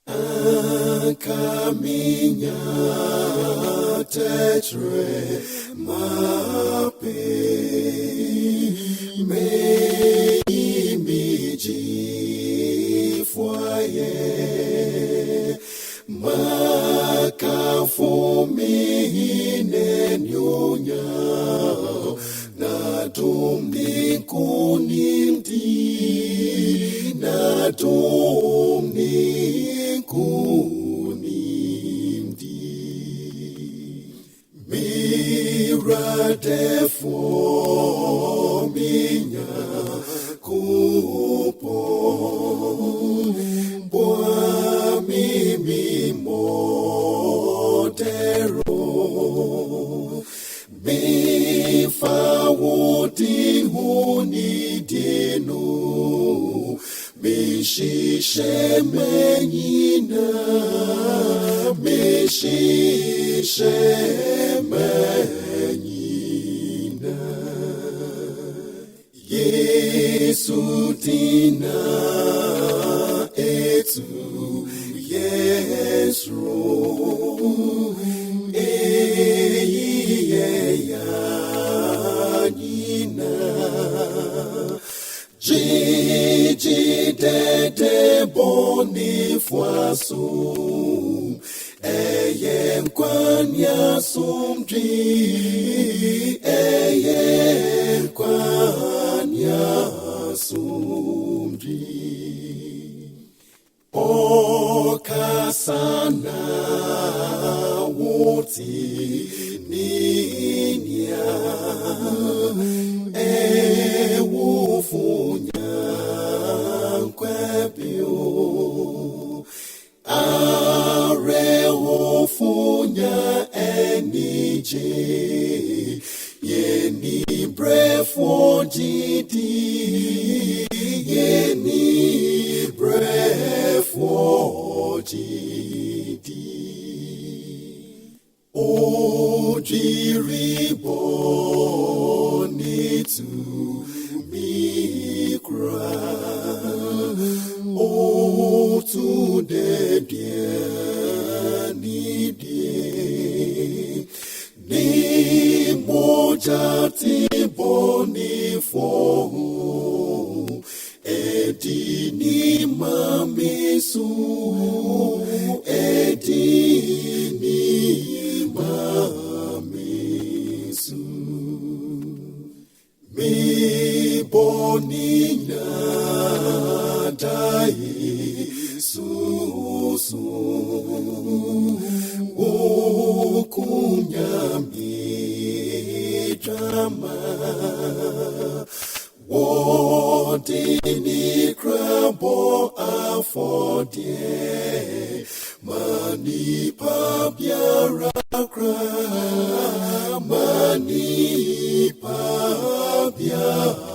Akaminya tetre mape me imiji fwaye makafumi nenyonya na tumni kunimti na tumni kunimti mirade fominya kupo bwa mimi motero bifa wuti huni dinu mishishe menyina mishishe menyina Yesu tina etu Yesro nina Gigi dede bonifaso eyem kwanya sumdri eyem kwanya sumdri okasana wuti ninya ewufunya kwebio arewofunya enije yeni brefo jidi yeni brefo jidi ojiribo nitu mikra to the dear needy ni mojati boni for edi ni mamisu edi ni mamisu mi boni dai susu okunyami drama wodini krabo afodie mani pabiara kra mani pabiara